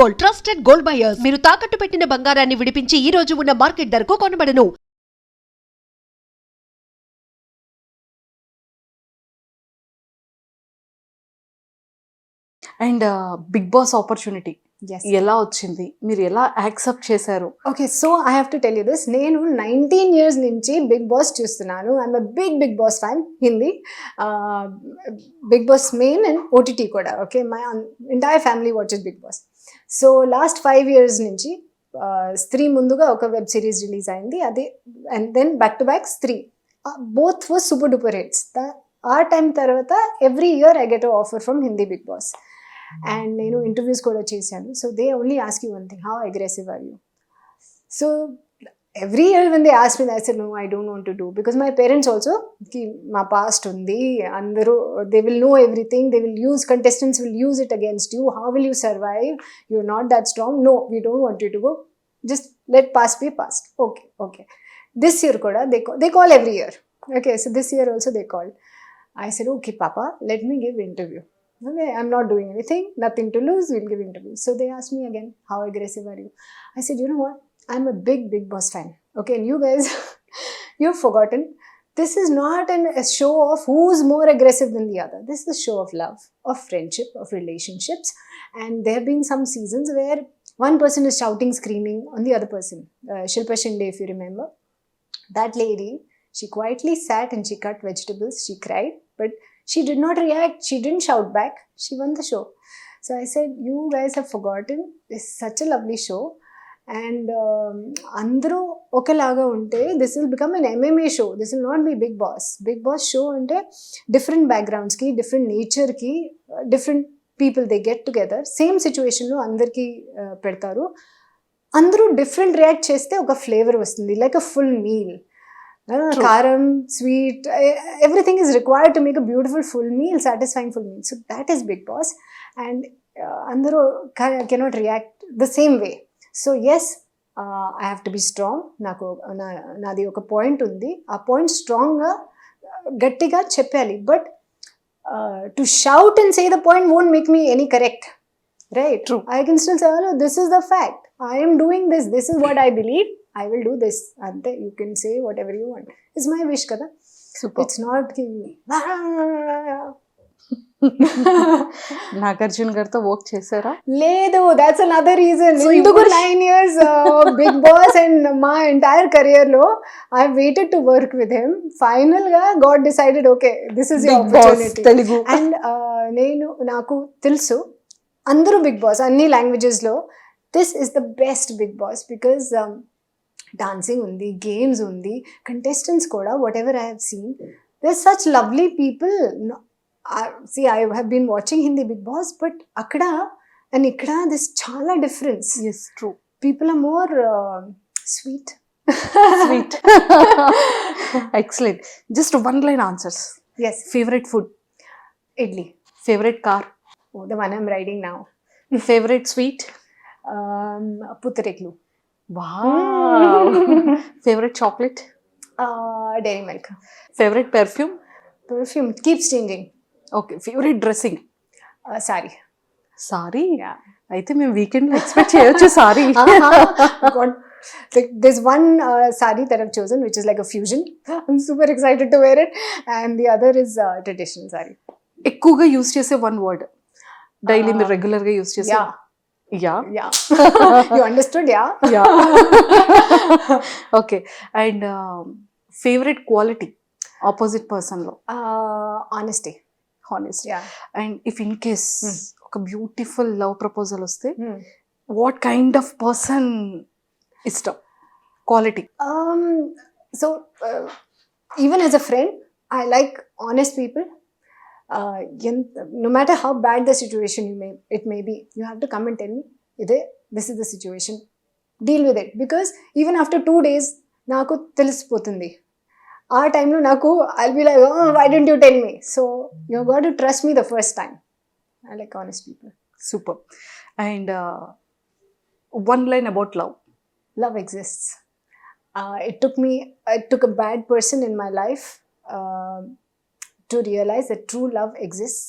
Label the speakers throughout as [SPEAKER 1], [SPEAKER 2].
[SPEAKER 1] Gold, trusted gold buyers. మీరు తాకట్టు పెట్టిన బంగారాన్ని విడిపించి ఈ రోజు ఉన్న మార్కెట్ ధరకు కొనబడను.
[SPEAKER 2] And Bigg Boss opportunity
[SPEAKER 3] Yes.
[SPEAKER 2] ఎలా వచ్చింది, మీరు ఎలా యాక్సెప్ట్ చేశారు?
[SPEAKER 3] Okay, so I have to tell you this. నేను 19 years నుంచి బిగ్ బాస్ చూస్తున్నాను. I'm a Bigg Boss fan. Hindi big Boss main and OTT కూడా. Okay, my entire family watches Bigg Boss. So last 5 years నుంచి స్త్రీ ముందుగా ఒక వెబ్ సిరీస్ రిలీజ్ అయింది, అది and then back to back Stree. Both was super duper hits. ఆ టైం తర్వాత every year I get offer from Hindi big Boss. And నేను interviews కూడా చేశాను. So they only ask you one thing, how aggressive are you? So every year when they ask me, I said no, I don't want to do, because my parents also ki ma past undi andaru, they will know everything, they will use, contestants will use it against you, how will you survive, you're not that strong, no, we don't want you to go, just let past be past. Okay, this year koda they call every year. Okay, so this year also they called. I said okay papa, let me give interview. Okay, I'm not doing anything, nothing to lose, we'll give interview. So they asked me again, how aggressive are you? I said, you know what, I'm a big boss fan. Okay, and you guys, you've forgotten, this is not a show of who's more aggressive than the other. This is a show of love, of friendship, of relationships. And there have been some seasons where one person is shouting, screaming on the other person. Shilpa Shinde, if you remember. That lady, she quietly sat and she cut vegetables, she cried, but she did not react, she didn't shout back, she won the show. So I said, you guys have forgotten, this is such a lovely show. And అందరూ ఒకలాగా ఉంటే this will become an MMA show, this will not be Bigg Boss. Bigg Boss show అంటే different బ్యాక్గ్రౌండ్స్కి, different నేచర్కి, different people they get together, same సిచ్యువేషన్లో అందరికీ పెడతారు. అందరూ డిఫరెంట్ రియాక్ట్ చేస్తే ఒక ఫ్లేవర్ వస్తుంది, లైక్ అ ఫుల్ మీల్. కారం, sweet, everything is required to make a beautiful full meal, satisfying full meal. So that is Big Boss. And అందరూ cannot react the same way. So yes, I have to be strong. నాది ఒక point ఉంది, ఆ point స్ట్రాంగ్గా గట్టిగా చెప్పాలి. But to shout and say the point won't make me any correct, right?
[SPEAKER 2] True.
[SPEAKER 3] I can still say, this is the fact, I am doing this, this is what I believe, I will do this. Ante, you can say whatever you want. It's my wish kada.
[SPEAKER 2] Super.
[SPEAKER 3] It's not
[SPEAKER 2] Nagarjuna గారితో work చేశారా?
[SPEAKER 3] లేదు, that's another reason.
[SPEAKER 2] So you
[SPEAKER 3] ఎందుకు
[SPEAKER 2] wish-
[SPEAKER 3] 9 years Bigg Boss and మా entire career లో I waited to work with him. Final గా God decided, okay, this is your
[SPEAKER 2] Big Boss
[SPEAKER 3] opportunity.
[SPEAKER 2] Telugu.
[SPEAKER 3] And నాకు తెలుసు అందరూ బిగ్ బాస్ అన్ని లాంగ్వేజెస్లో, this is the best Big Boss because dancing ఉంది, games ఉంది, కంటెస్టెంట్స్ కూడా, whatever I have seen, there such lovely people. See, I have been watching Hindi Big Boss, but akkada and ikkada there's chala difference.
[SPEAKER 2] Yes, true.
[SPEAKER 3] People are more sweet.
[SPEAKER 2] Sweet. Excellent. Just one line answers.
[SPEAKER 3] Yes,
[SPEAKER 2] Favorite food?
[SPEAKER 3] idli.
[SPEAKER 2] Favorite car?
[SPEAKER 3] Oh, the one I'm riding now.
[SPEAKER 2] Favorite sweet?
[SPEAKER 3] Putreklu.
[SPEAKER 2] Wow. Favorite chocolate?
[SPEAKER 3] Dairy milk.
[SPEAKER 2] Favorite perfume?
[SPEAKER 3] Perfume keeps changing.
[SPEAKER 2] Okay. Favorite dressing?
[SPEAKER 3] Sari.
[SPEAKER 2] Sorry.
[SPEAKER 3] Yeah.
[SPEAKER 2] అయితే మేము weekend లో expect చేయొచ్చు sorry.
[SPEAKER 3] God. Like, there's one sari that I've chosen which is like a fusion. I'm super excited to wear it, and the other is traditional sari.
[SPEAKER 2] ఎక్కువగా use చేసే one word, daily మీరు regular గా use చేసే?
[SPEAKER 3] Yeah. You understood? Yeah.
[SPEAKER 2] Okay. And favourite quality opposite person లో?
[SPEAKER 3] Honesty.
[SPEAKER 2] Honest.
[SPEAKER 3] Yeah.
[SPEAKER 2] And if in case ఒక beautiful love proposal వస్తే what kind of person ఇష్టం, quality?
[SPEAKER 3] So even as a friend, I like honest people. No matter how bad the situation it may be, you have to come and tell me, this is the situation, deal with it. Because even after 2 days నాకు తెలిసిపోతుంది. ఆ టైంలో నాకు I'll be like, oh, why didn't you tell me? So you got to trust me the first time. I like honest people.
[SPEAKER 2] Super. And one line about love?
[SPEAKER 3] Love exists. It took a bad person in my life to realize that true love exists.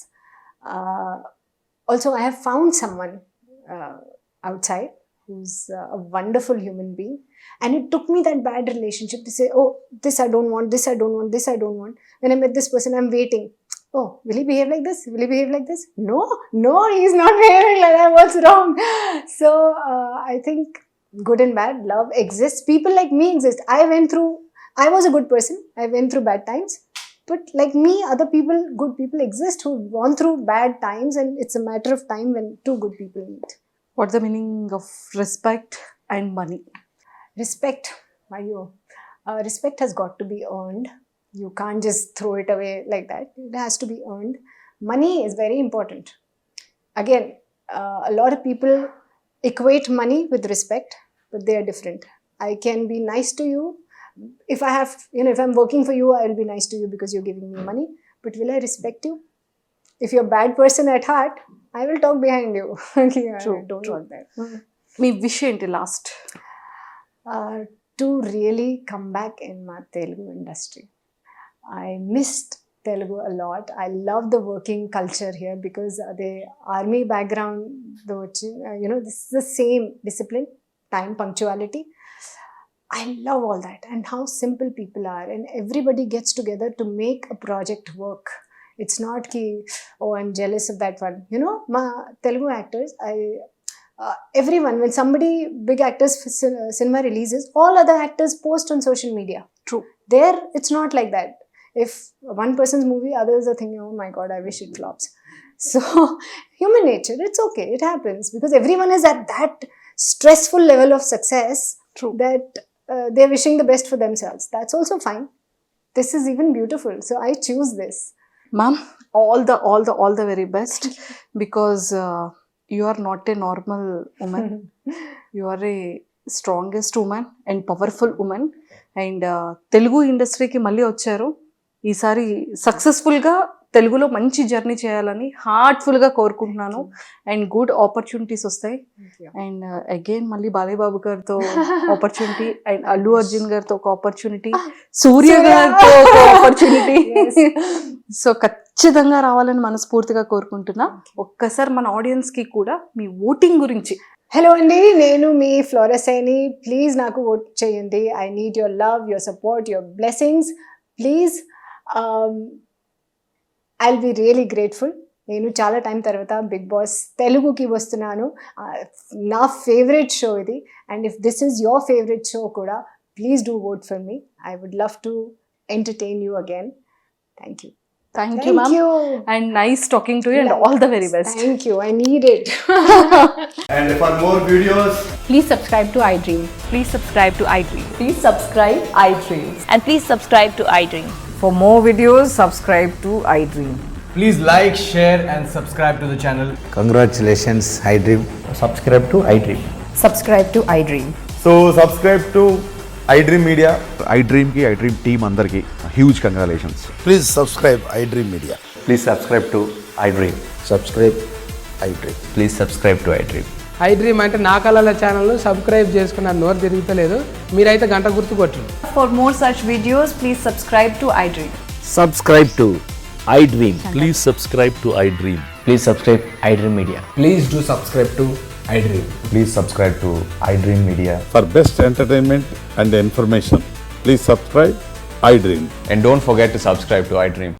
[SPEAKER 3] Also, I have found someone outside who's a wonderful human being. And it took me that bad relationship to say, oh, this I don't want, this I don't want, this I don't want. When I met this person, I'm waiting. Oh, will he behave like this? Will he behave like this? No, he's not behaving like that. What's wrong? So I think good and bad, love exists. People like me exist. I was a good person. I went through bad times. But like me, other people, good people exist who've gone through bad times, and it's a matter of time when two good people meet.
[SPEAKER 2] What's the meaning of respect and money?
[SPEAKER 3] Respect, respect has got to be earned. You can't just throw it away like that. It has to be earned. Money is very important. Again, a lot of people equate money with respect, but they are different. I can be nice to you. If I'm working for you, I will be nice to you because you're giving me money. But will I respect you? If you're a bad person at heart, I will talk behind you.
[SPEAKER 2] True,
[SPEAKER 3] Don't want that.
[SPEAKER 2] Me wish ఏంటి last?
[SPEAKER 3] To really come back in my Telugu industry. I missed Telugu a lot. I love the working culture here because the army background, this is the same discipline, time, punctuality. I love all that and how simple people are, and everybody gets together to make a project work. It's not ki, oh, I'm jealous of that one. My Telugu actors, everyone, when somebody, big actors cinema releases, all other actors post on social media.
[SPEAKER 2] True.
[SPEAKER 3] There, it's not like that. If one person's movie, others are thinking, oh my God, I wish it flops. So, human nature, it's okay, it happens because everyone is at that stressful level of success.
[SPEAKER 2] True.
[SPEAKER 3] That they're wishing the best for themselves. That's also fine. This is even beautiful. So, I choose this.
[SPEAKER 2] Ma'am, all the very best because you are not a normal woman. You are a strongest woman and powerful woman. And Telugu ఇండస్ట్రీకి మళ్ళీ వచ్చారు. ఈసారి సక్సెస్ఫుల్గా తెలుగులో మంచి journey చేయాలని హార్ట్ఫుల్గా కోరుకుంటున్నాను. అండ్ గుడ్ ఆపర్చునిటీస్ వస్తాయి. అండ్ అగైన్ మళ్ళీ బాలయ్య బాబు గారితో ఆపర్చునిటీ, అండ్ అల్లు అర్జున్ గారితో ఒక ఆపర్చునిటీ, సూర్య గారితో ఒక ఆపర్చునిటీ. సో ఖచ్చితంగా రావాలని మనస్ఫూర్తిగా కోరుకుంటున్నా. ఒక్కసారి మన ఆడియన్స్కి కూడా మీ ఓటింగ్ గురించి.
[SPEAKER 3] హలో అండి, నేను మీ ఫ్లోరసైని. ప్లీజ్ నాకు ఓట్ చేయండి. I need your love, your support, your blessings. Please, I'll be really grateful. నేను చాలా టైం తర్వాత బిగ్ బాస్ తెలుగుకి వస్తున్నాను. నా ఫేవరెట్ షో ఇది. And if this is your favourite show కూడా, please do vote for me. I would love to entertain you again. Thank you.
[SPEAKER 2] Thank you, ma'am. And nice talking to you, and all the very best.
[SPEAKER 3] Thank you. I need it.
[SPEAKER 4] And for more videos,
[SPEAKER 5] Please subscribe to iDream.
[SPEAKER 6] Please subscribe to iDream.
[SPEAKER 5] Please subscribe iDream.
[SPEAKER 6] And please subscribe to iDream.
[SPEAKER 5] For more videos, subscribe to iDream.
[SPEAKER 4] please like, share and subscribe to the channel.
[SPEAKER 7] Congratulations, iDream.
[SPEAKER 8] Subscribe to iDream.
[SPEAKER 5] Subscribe to iDream.
[SPEAKER 8] So subscribe to iDream Media.
[SPEAKER 9] iDream ki iDream team andarki huge congratulations.
[SPEAKER 7] Please subscribe iDream Media.
[SPEAKER 8] Please subscribe to iDream.
[SPEAKER 7] Subscribe iDream.
[SPEAKER 8] Please subscribe to iDream.
[SPEAKER 10] iDream అంటే నా కళల channel subscribe చేసుకున్న నోరు తిరుగుతలేదు. మీరైతే గంట గుర్తు కొట్టండి.
[SPEAKER 6] For more such videos, please subscribe to iDream.
[SPEAKER 7] Subscribe to iDream.
[SPEAKER 9] Please subscribe to iDream.
[SPEAKER 8] Please subscribe iDream Media.
[SPEAKER 4] Please do subscribe to iDream.
[SPEAKER 8] Please subscribe to iDream Media.
[SPEAKER 9] For best entertainment and information, please subscribe iDream.
[SPEAKER 8] And don't forget to subscribe to iDream.